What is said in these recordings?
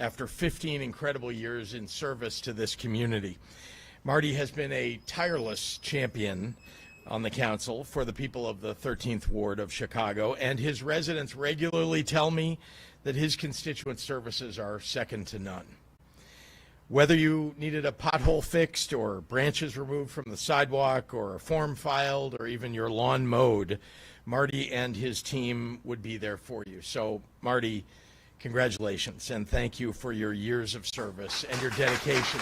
after 15 incredible years in service to this community. Marty has been a tireless champion on the council for the people of the 13th Ward of Chicago, and his residents regularly tell me that his constituent services are second to none. Whether you needed a pothole fixed or branches removed from the sidewalk or a form filed or even your lawn mowed, Marty and his team would be there for you. So, Marty, congratulations and thank you for your years of service and your dedication.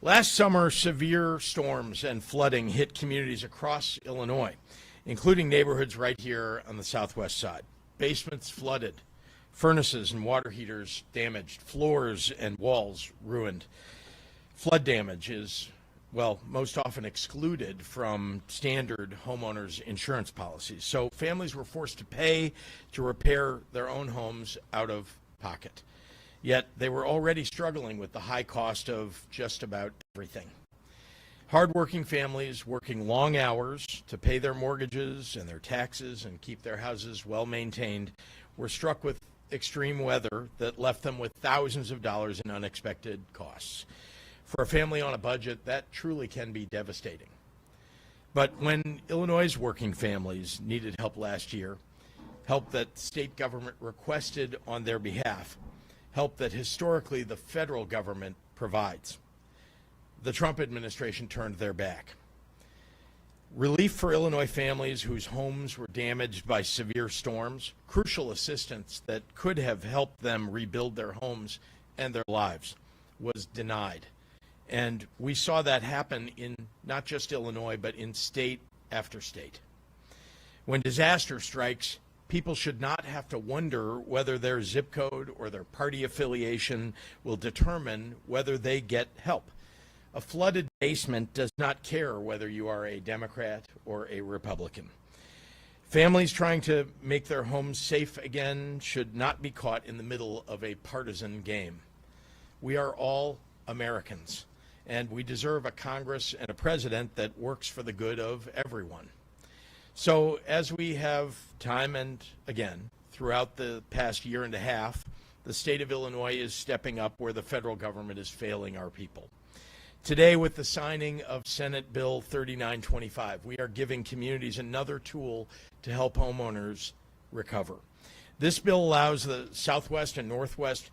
Last summer, severe storms and flooding hit communities across Illinois, including neighborhoods right here on the southwest side. Basements flooded, furnaces and water heaters damaged, floors and walls ruined. Flood damage is, well, most often excluded from standard homeowners insurance policies. So families were forced to pay to repair their own homes out of pocket. Yet they were already struggling with the high cost of just about everything. Hardworking families working long hours to pay their mortgages and their taxes and keep their houses well maintained were struck with extreme weather that left them with thousands of dollars in unexpected costs. For a family on a budget, that truly can be devastating. But when Illinois' working families needed help last year, help that state government requested on their behalf, help that historically the federal government provides, the Trump administration turned their back. Relief for Illinois families whose homes were damaged by severe storms, crucial assistance that could have helped them rebuild their homes and their lives, was denied. And we saw that happen in not just Illinois, but in state after state. When disaster strikes, people should not have to wonder whether their zip code or their party affiliation will determine whether they get help. A flooded basement does not care whether you are a Democrat or a Republican. Families trying to make their homes safe again should not be caught in the middle of a partisan game. We are all Americans, and we deserve a Congress and a president that works for the good of everyone. So as we have time and again throughout the past year and a half, the state of Illinois is stepping up where the federal government is failing our people. Today, with the signing of Senate Bill 3925, we are giving communities another tool to help homeowners recover. This bill allows the Southwest and Northwest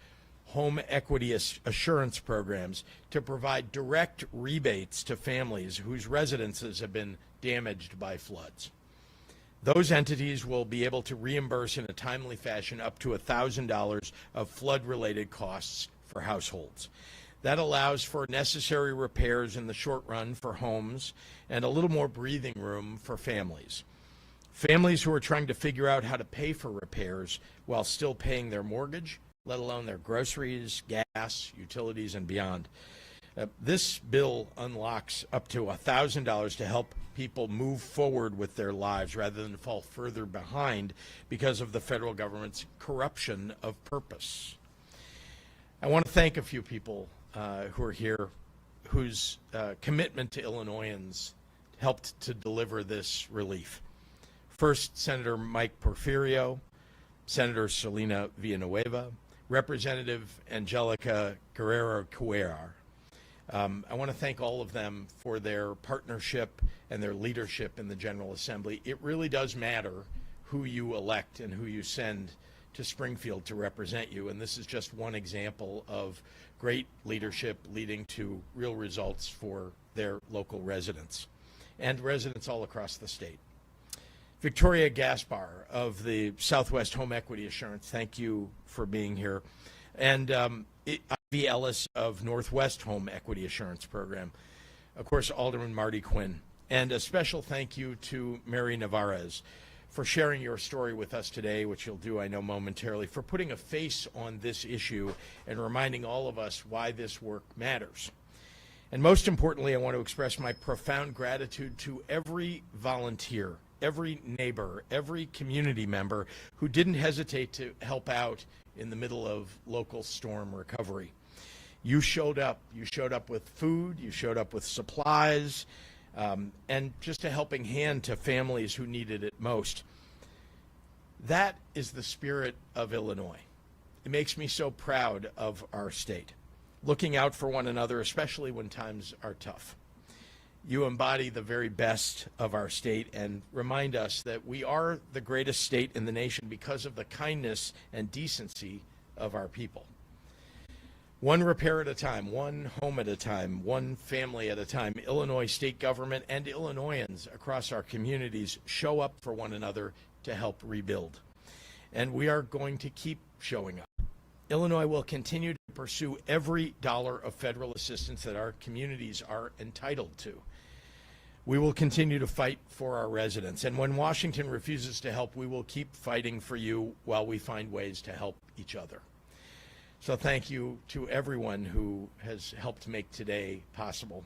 home equity assurance programs to provide direct rebates to families whose residences have been damaged by floods. Those entities will be able to reimburse in a timely fashion up to $1,000 of flood-related costs for households. That allows for necessary repairs in the short run for homes and a little more breathing room for families. Families who are trying to figure out how to pay for repairs while still paying their mortgage, let alone their groceries, gas, utilities, and beyond. This bill unlocks up to $1,000 to help people move forward with their lives rather than fall further behind because of the federal government's corruption of purpose. I want to thank a few people who are here whose commitment to Illinoisans helped to deliver this relief. First, Senator Mike Porfirio, Senator Selena Villanueva, Representative Angelica Guerrero-Cuellar. I want to thank all of them for their partnership and their leadership in the General Assembly. It really does matter who you elect and who you send to Springfield to represent you, and this is just one example of great leadership leading to real results for their local residents and residents all across the state. Victoria Gaspar of the Southwest Home Equity Assurance, thank you for being here. And Ivy Ellis of Northwest Home Equity Assurance Program. Of course, Alderman Marty Quinn. And a special thank you to Mary Navarez for sharing your story with us today, which you'll do, I know, momentarily, for putting a face on this issue and reminding all of us why this work matters. And most importantly, I want to express my profound gratitude to every volunteer, every neighbor, every community member who didn't hesitate to help out in the middle of local storm recovery. You showed up. You showed up with food. You showed up with supplies. and just a helping hand to families who needed it most. That is the spirit of Illinois. It makes me so proud of our state, looking out for one another, especially when times are tough. You embody the very best of our state and remind us that we are the greatest state in the nation because of the kindness and decency of our people. One repair at a time, one home at a time, one family at a time, Illinois state government and Illinoisans across our communities show up for one another to help rebuild. And we are going to keep showing up. Illinois will continue to pursue every dollar of federal assistance that our communities are entitled to. We will continue to fight for our residents. And when Washington refuses to help, we will keep fighting for you while we find ways to help each other. So thank you to everyone who has helped make today possible.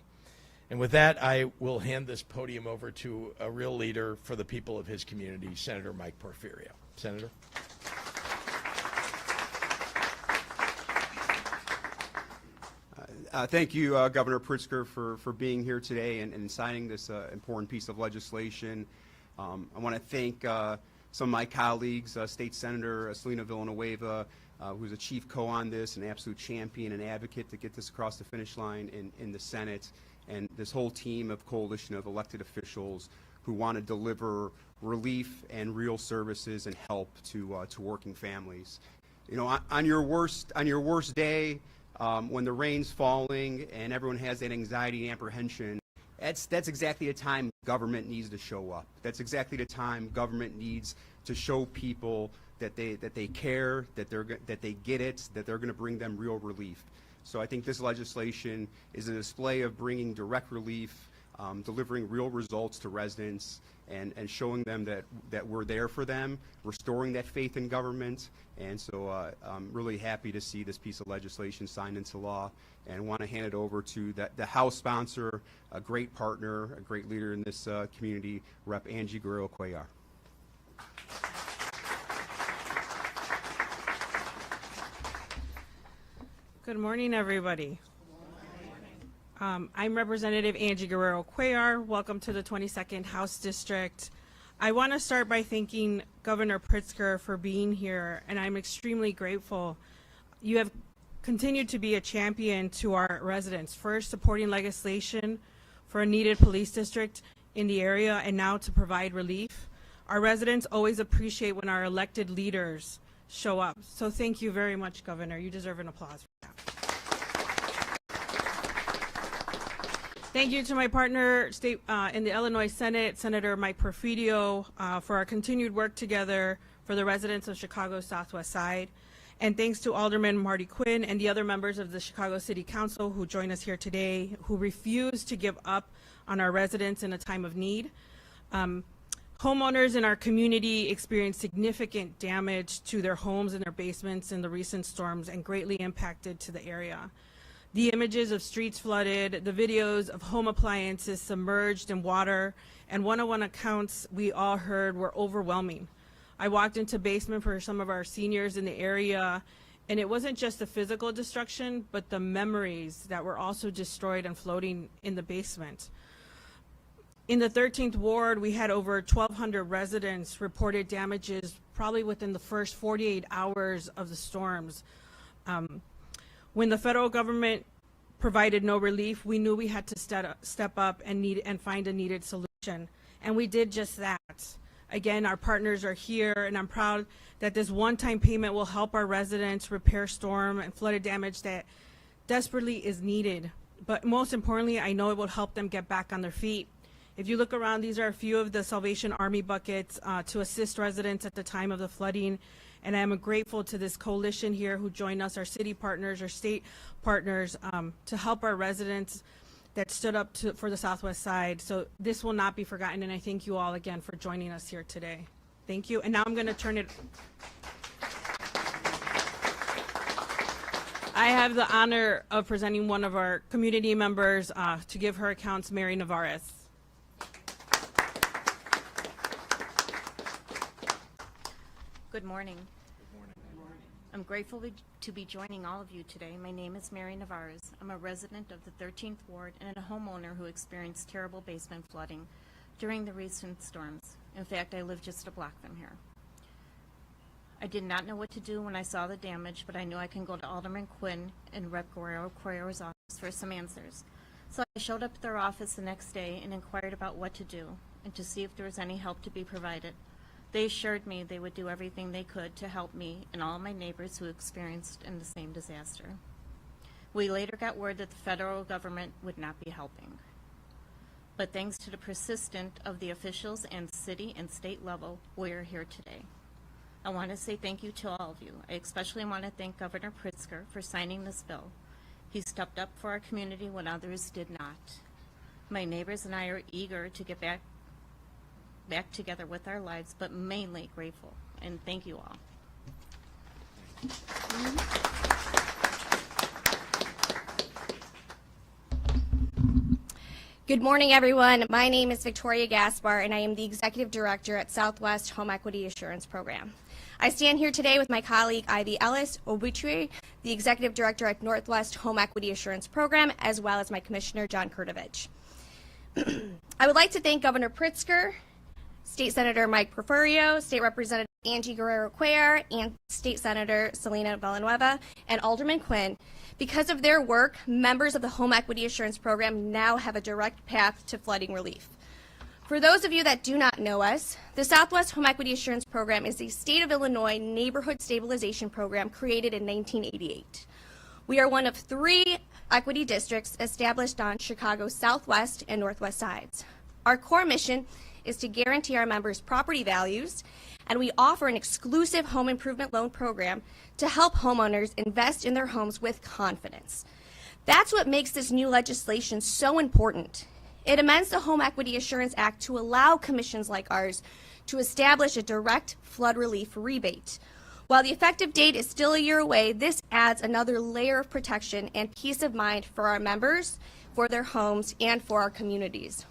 And with that, I will hand this podium over to a real leader for the people of his community, Senator Mike Porfirio. Senator. Thank you, Governor Pritzker, for being here today and signing this important piece of legislation. I want to thank some of my colleagues, State Senator Selena Villanueva, who's a chief co on this, an absolute champion and advocate to get this across the finish line in the Senate, and this whole team of coalition of elected officials who want to deliver relief and real services and help to working families. You know, on your worst day, when the rain's falling and everyone has that anxiety and apprehension, that's exactly the time government needs to show up. That's exactly the time government needs to show people that they care, that they get it, that they're going to bring them real relief. So I think this legislation is a display of bringing direct relief, delivering real results to residents, and showing them that we're there for them, restoring that faith in government. And so I'm really happy to see this piece of legislation signed into law, and want to hand it over to the House sponsor, a great partner, a great leader in this community, Rep. Angie Guerrero-Cuellar. Good morning, everybody. I'm Representative Angie Guerrero-Cuellar. Welcome to the 22nd House District. I want to start by thanking Governor Pritzker for being here, and I'm extremely grateful. You have continued to be a champion to our residents, first supporting legislation for a needed police district in the area, and now to provide relief. Our residents always appreciate when our elected leaders show up. So thank you very much, Governor. You deserve an applause for that. Thank you to my partner in the Illinois Senate, Senator Mike Porfirio, for our continued work together for the residents of Chicago's Southwest Side. And thanks to Alderman Marty Quinn and the other members of the Chicago City Council who join us here today, who refuse to give up on our residents in a time of need. Homeowners in our community experienced significant damage to their homes and their basements in the recent storms and greatly impacted to the area. The images of streets flooded, the videos of home appliances submerged in water, and one-on-one accounts we all heard were overwhelming. I walked into basement for some of our seniors in the area, and it wasn't just the physical destruction, but the memories that were also destroyed and floating in the basement. In the 13th Ward, we had over 1,200 residents reported damages probably within the first 48 hours of the storms. When the federal government provided no relief, we knew we had to step up and find a needed solution. And we did just that. Again, our partners are here, and I'm proud that this one-time payment will help our residents repair storm and flooded damage that desperately is needed. But most importantly, I know it will help them get back on their feet. If you look around, these are a few of the Salvation Army buckets to assist residents at the time of the flooding. And I am grateful to this coalition here who joined us, our city partners, our state partners, to help our residents that stood up for the Southwest Side. So this will not be forgotten, and I thank you all again for joining us here today. Thank you. And now I'm going to turn it. I have the honor of presenting one of our community members to give her accounts, Mary Navarez. Good morning. I'm grateful to be joining all of you today. My name is Mary Navarez. I'm a resident of the 13th Ward and a homeowner who experienced terrible basement flooding during the recent storms. In fact, I live just a block from here. I did not know what to do when I saw the damage, but I knew I can go to Alderman Quinn and Rep. Guerrero-Cuellar's office for some answers. So I showed up at their office the next day and inquired about what to do and to see if there was any help to be provided. They assured me they would do everything they could to help me and all my neighbors who experienced in the same disaster. We later got word that the federal government would not be helping. But thanks to the persistence of the officials and city and state level, we are here today. I want to say thank you to all of you. I especially want to thank Governor Pritzker for signing this bill. He stepped up for our community when others did not. My neighbors and I are eager to get back together with our lives, but mainly grateful. And thank you all. Good morning, everyone. My name is Victoria Gaspar, and I am the Executive Director at Southwest Home Equity Assurance Program. I stand here today with my colleague Ivy Ellis-Obutri, the Executive Director at Northwest Home Equity Assurance Program, as well as my Commissioner, John Kurtovich. I would like to thank Governor Pritzker, State Senator Mike Porfirio, State Representative Angie Guerrero-Cuellar, and State Senator Selena Villanueva, and Alderman Quinn. Because of their work, members of the Home Equity Assurance Program now have a direct path to flooding relief. For those of you that do not know us, the Southwest Home Equity Assurance Program is a state of Illinois neighborhood stabilization program created in 1988. We are one of 3 equity districts established on Chicago's southwest and northwest sides. Our core mission is to guarantee our members' property values, and we offer an exclusive home improvement loan program to help homeowners invest in their homes with confidence. That's what makes this new legislation so important. It amends the Home Equity Assurance Act to allow commissions like ours to establish a direct flood relief rebate. While the effective date is still a year away, this adds another layer of protection and peace of mind for our members, for their homes, and for our communities.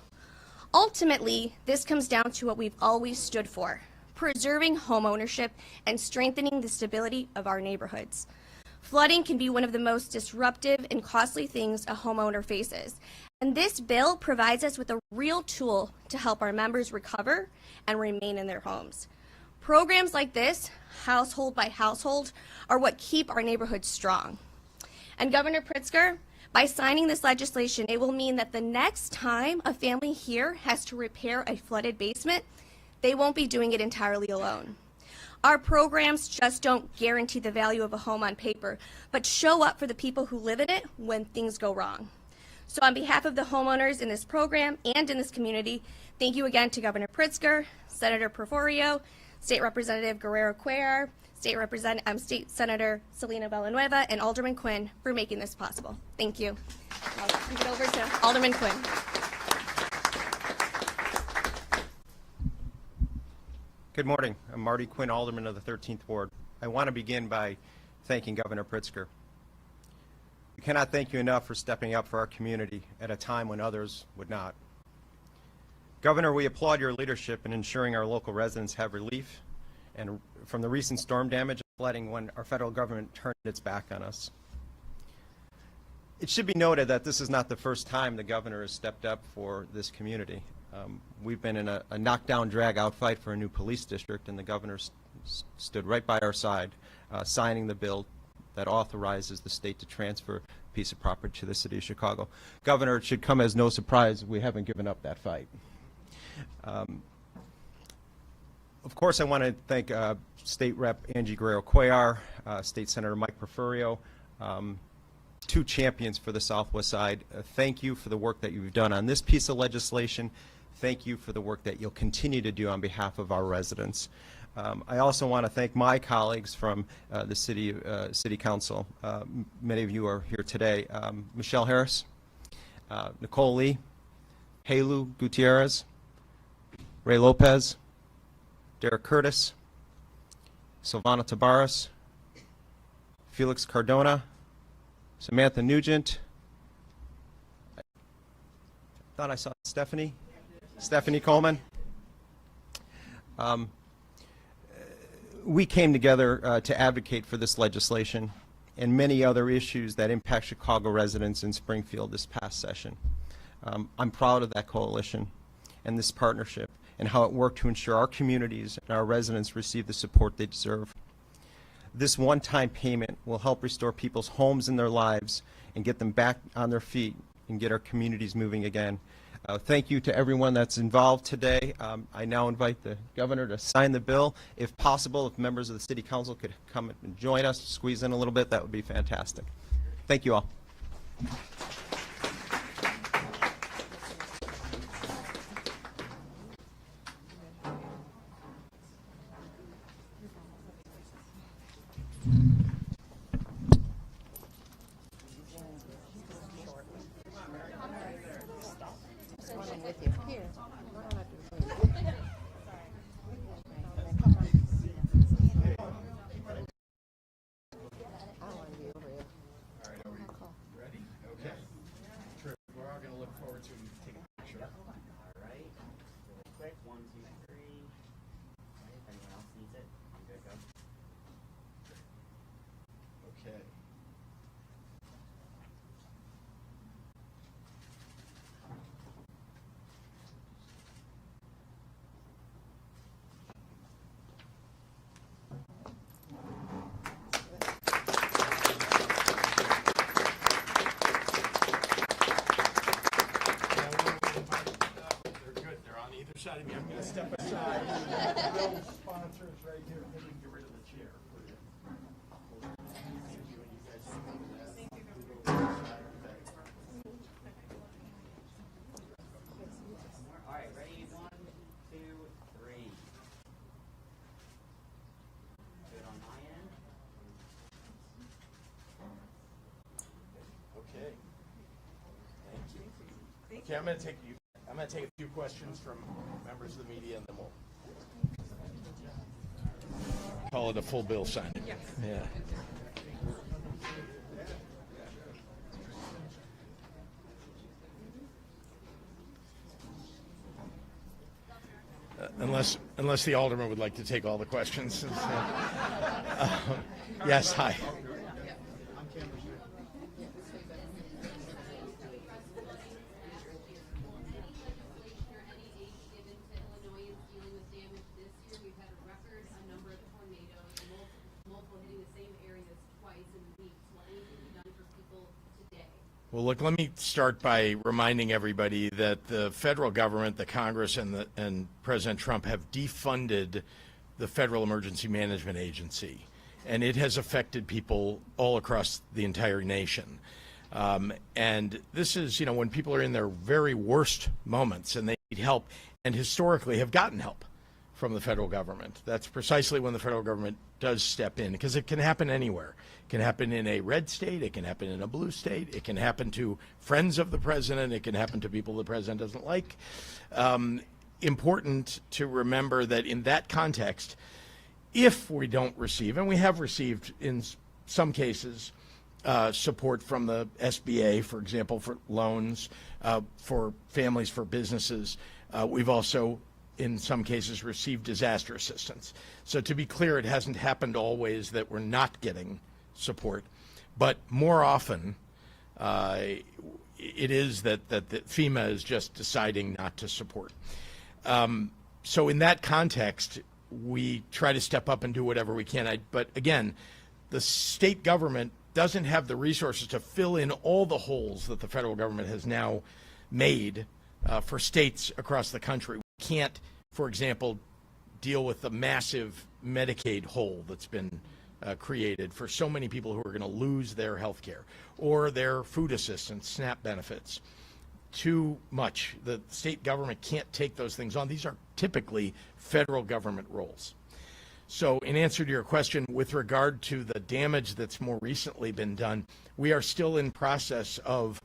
Ultimately, this comes down to what we've always stood for: preserving home ownership and strengthening the stability of our neighborhoods. Flooding can be one of the most disruptive and costly things a homeowner faces, and this bill provides us with a real tool to help our members recover and remain in their homes. Programs like this, household by household, are what keep our neighborhoods strong. And Governor Pritzker, by signing this legislation, it will mean that the next time a family here has to repair a flooded basement, they won't be doing it entirely alone. Our programs just don't guarantee the value of a home on paper, but show up for the people who live in it when things go wrong. So on behalf of the homeowners in this program and in this community, thank you again to Governor Pritzker, Senator Porfirio, State Representative Guerrero-Cuellar, State Senator Selena Villanueva, and Alderman Quinn for making this possible. Thank you. I'll give it over to Alderman Quinn. Good morning. I'm Marty Quinn, Alderman of the 13th Ward. I want to begin by thanking Governor Pritzker. We cannot thank you enough for stepping up for our community at a time when others would not. Governor, we applaud your leadership in ensuring our local residents have relief and from the recent storm damage and flooding when our federal government turned its back on us. It should be noted that this is not the first time the governor has stepped up for this community. We've been in a knockdown, drag-out fight for a new police district, and the governor stood right by our side, signing the bill that authorizes the state to transfer a piece of property to the city of Chicago. Governor, it should come as no surprise we haven't given up that fight. Of course, I want to thank State Rep. Angie Guerrero-Cuellar, State Senator Mike Porfirio, 2 champions for the Southwest side. Thank you for the work that you've done on this piece of legislation. Thank you for the work that you'll continue to do on behalf of our residents. I also want to thank my colleagues from the City Council. Many of you are here today. Michelle Harris, Nicole Lee, Helu Gutierrez, Ray Lopez, Derek Curtis, Silvana Tabares, Felix Cardona, Samantha Nugent. I thought I saw Stephanie Coleman. We came together to advocate for this legislation, and many other issues that impact Chicago residents in Springfield this past session. I'm proud of that coalition and this partnership and how it worked to ensure our communities and our residents receive the support they deserve. This one-time payment will help restore people's homes and their lives and get them back on their feet and get our communities moving again. Thank you to everyone that's involved today. I now invite the governor to sign the bill. If possible, if members of the city council could come and join us, squeeze in a little bit, that would be fantastic. Thank you all. Okay. They're good. They're on either side of me. I'm going to step aside. Bill sponsors right here. Maybe we can get rid of the chair. All right, ready? 1, 2, 3. Good on my end. Okay. Thank you. Okay, I'm going to take a few questions from members of the media, and then we'll call it a full bill signing. Yes. Yeah. Unless the alderman would like to take all the questions. Yes, hi. Well, look, let me start by reminding everybody that the federal government, the Congress, and President Trump have defunded the Federal Emergency Management Agency, and it has affected people all across the entire nation. And this is, when people are in their very worst moments and they need help, and historically have gotten help from the federal government. That's precisely when the federal government does step in, because it can happen anywhere. It can happen in a red state, it can happen in a blue state, it can happen to friends of the president, it can happen to people the president doesn't like. Important to remember that in that context, if we don't receive, and we have received in some cases, support from the SBA, for example, for loans, for families, for businesses, we've also in some cases received disaster assistance. So to be clear, it hasn't happened always that we're not getting support, but more often it is that FEMA is just deciding not to support. So in that context, we try to step up and do whatever we can. But again, the state government doesn't have the resources to fill in all the holes that the federal government has now made for states across the country. We can't, for example, deal with the massive Medicaid hole that's been created for so many people who are going to lose their health care or their food assistance, SNAP benefits. Too much. The state government can't take those things on. These are typically federal government roles. So in answer to your question, with regard to the damage that's more recently been done, we are still in process of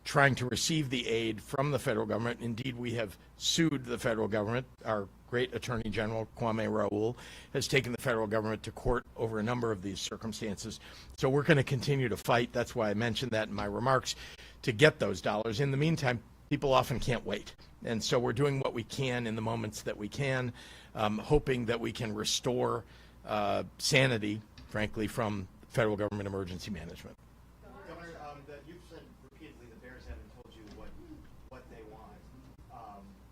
trying to receive the aid from the federal government. Indeed, we have sued the federal government. Our great Attorney General, Kwame Raoul, has taken the federal government to court over a number of these circumstances. So we're going to continue to fight. That's why I mentioned that in my remarks, to get those dollars. In the meantime, people often can't wait. And so we're doing what we can in the moments that we can, hoping that we can restore sanity, frankly, from federal government emergency management. Governor, you've said repeatedly the Bears haven't told you what they want.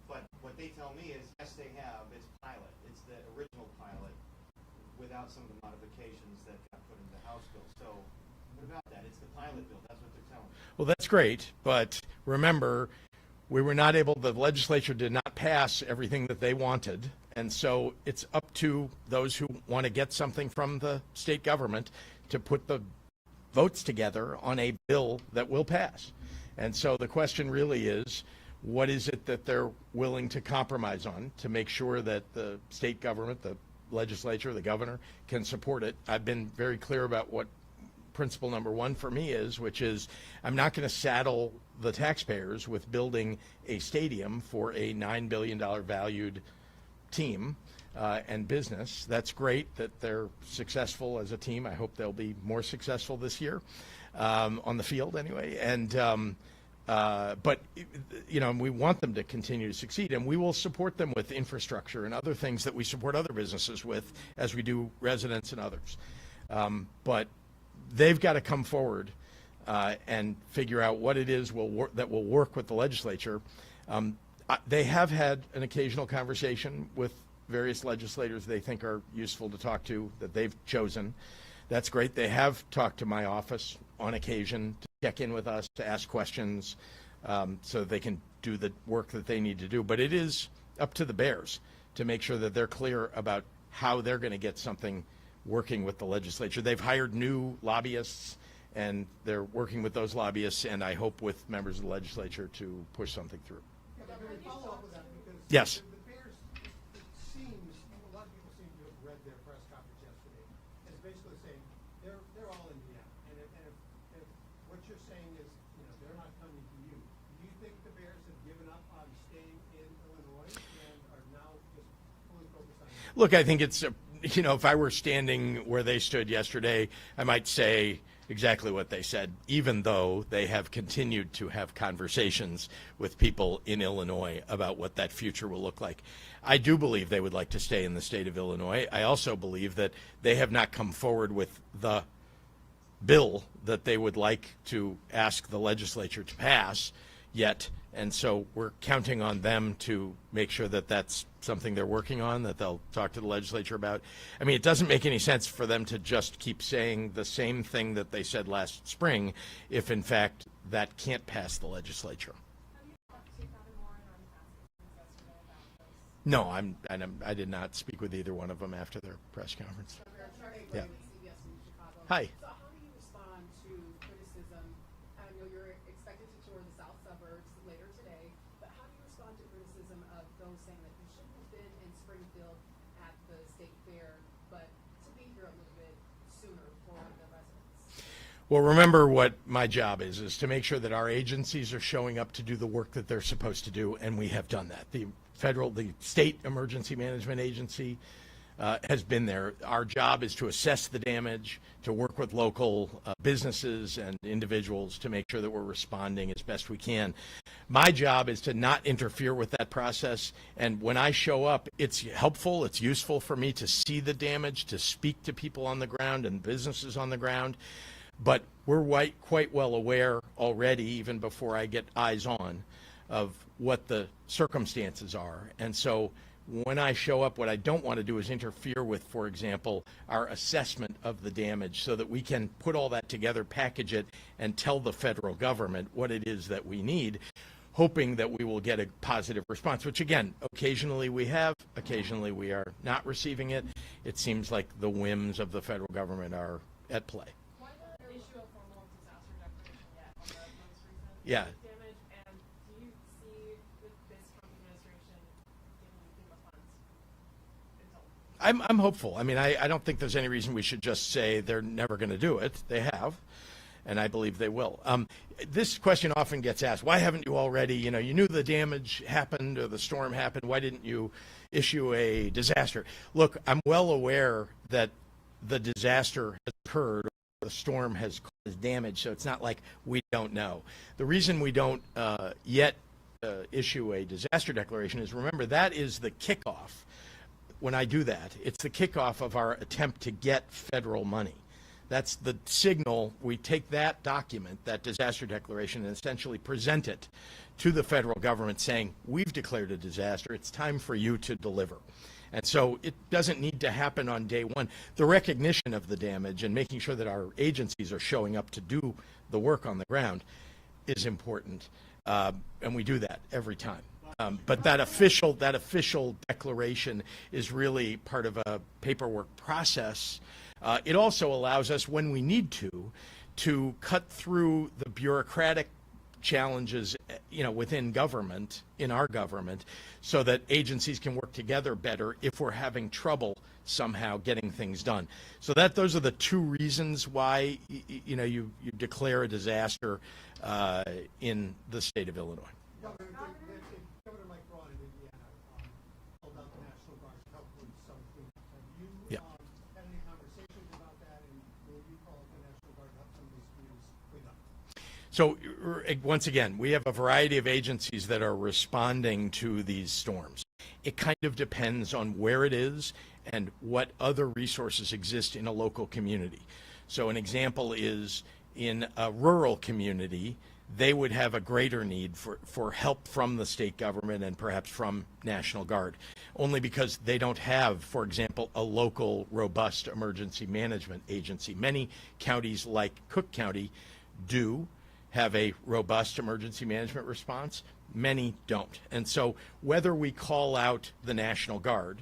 But what they tell me is, yes, they have. It's pilot. It's the original pilot without some of the modifications that got put into the House bill. So what about that? It's the pilot bill. That's what they're telling me. Well, that's great, but remember, we were not able, the legislature did not pass everything that they wanted, and so it's up to those who want to get something from the state government to put the votes together on a bill that will pass. And so the question really is, what is it that they're willing to compromise on to make sure that the state government, the legislature, the governor can support it? I've been very clear about what principle number one for me is, which is I'm not going to saddle the taxpayers with building a stadium for a $9 billion valued team and business. That's great that they're successful as a team. I hope they'll be more successful this year on the field anyway. And but you know, we want them to continue to succeed, and we will support them with infrastructure and other things that we support other businesses with, as we do residents and others. But they've got to come forward and figure out what it is that will work with the legislature. They have had an occasional conversation with various legislators they think are useful to talk to that they've chosen. That's great. They have talked to my office on occasion to check in with us, to ask questions, so they can do the work that they need to do. But it is up to the Bears to make sure that they're clear about how they're going to get something working with the legislature. They've hired new lobbyists, and they're working with those lobbyists, and I hope with members of the legislature to push something through. Follow up with that, because Yes. the Bears, it seems, a lot of people seem to have read their press conference yesterday as basically saying they're all Indiana, and if what you're saying is, you know, they're not coming to you, do you think the Bears have given up on staying in Illinois and are now just fully focused on? Look, I think it's, you know, if I were standing where they stood yesterday, I might say exactly what they said, even though they have continued to have conversations with people in Illinois about what that future will look like. I do believe they would like to stay in the state of Illinois. I also believe that they have not come forward with the bill that they would like to ask the legislature to pass yet. And so we're counting on them to make sure that that's something they're working on, that they'll talk to the legislature about. I mean, it doesn't make any sense for them to just keep saying the same thing that they said last spring if, in fact, that can't pass the legislature. Have you talked to Governor Warren or yesterday about this? No, I did not speak with either one of them after their press conference. Yeah. CBS News Chicago. Hi. So how do you respond to criticism? I know you're expected to tour the south suburbs later today, but how do you respond to criticism of those saying that you shouldn't have been in Springfield at the state fair, but to be here a little bit sooner for the residents? Well, remember what my job is to make sure that our agencies are showing up to do the work that they're supposed to do, and we have done that. The state emergency management agency has been there. Our job is to assess the damage, to work with local businesses and individuals to make sure that we're responding as best we can. My job is to not interfere with that process, and when I show up, it's helpful, it's useful for me to see the damage, to speak to people on the ground and businesses on the ground. But we're quite well aware already, even before I get eyes on, of what the circumstances are. And so when I show up, what I don't want to do is interfere with, for example, our assessment of the damage so that we can put all that together, package it, and tell the federal government what it is that we need, hoping that we will get a positive response, which again, occasionally we have, occasionally we are not receiving it. It seems like the whims of the federal government are at play. Why not issue a formal disaster declaration yet on the most recent Yeah. damage? And do you see with this Trump administration giving FEMA funds until? I'm hopeful. I mean, I don't think there's any reason we should just say they're never going to do it. They have, and I believe they will. This question often gets asked, why haven't you already, you knew the damage happened or the storm happened, why didn't you issue a disaster? Look, I'm well aware that the disaster has occurred, or the storm has caused damage, so it's not like we don't know. The reason we don't yet issue a disaster declaration is, remember, that is the kickoff. When I do that, it's the kickoff of our attempt to get federal money. That's the signal. We take that document, that disaster declaration, and essentially present it to the federal government saying, we've declared a disaster. It's time for you to deliver. And so it doesn't need to happen on day one. The recognition of the damage and making sure that our agencies are showing up to do the work on the ground is important. And we do that every time. But that official declaration is really part of a paperwork process. It also allows us, when we need to cut through the bureaucratic challenges, within government, in our government, so that agencies can work together better if we're having trouble somehow getting things done. So those are the two reasons why, you declare a disaster in the state of Illinois. Governor Mike Braun in Indiana called out the National Guard to help with some cleanup. Have you had any conversations about that, and will you call the National Guard to help some of these communities clean up? So once again, we have a variety of agencies that are responding to these storms. It kind of depends on where it is and what other resources exist in a local community. So an example is in a rural community, they would have a greater need for help from the state government and perhaps from National Guard, only because they don't have, for example, a local robust emergency management agency. Many counties like Cook County do have a robust emergency management response. Many don't. And so whether we call out the National Guard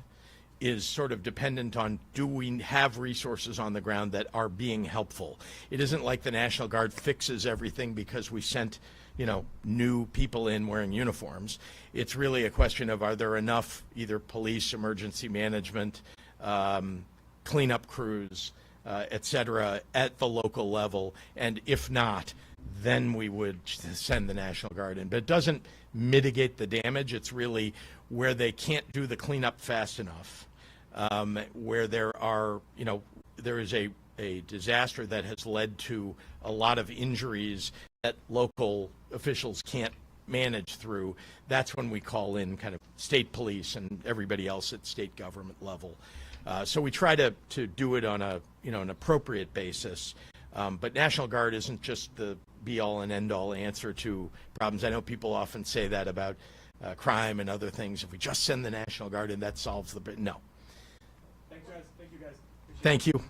is sort of dependent on, do we have resources on the ground that are being helpful? It isn't like the National Guard fixes everything because we sent, new people in wearing uniforms. It's really a question of, are there enough either police, emergency management, cleanup crews, et cetera, at the local level? And if not, then we would send the National Guard in. But it doesn't mitigate the damage. It's really where they can't do the cleanup fast enough, where there is a disaster that has led to a lot of injuries that local officials can't manage through. That's when we call in kind of state police and everybody else at state government level. So we try to do it on an appropriate basis. But National Guard isn't just the be-all and end-all answer to problems. I know people often say that about crime and other things. If we just send the National Guard in, that solves the... No. Thanks, guys. Thank you, guys. Thank you.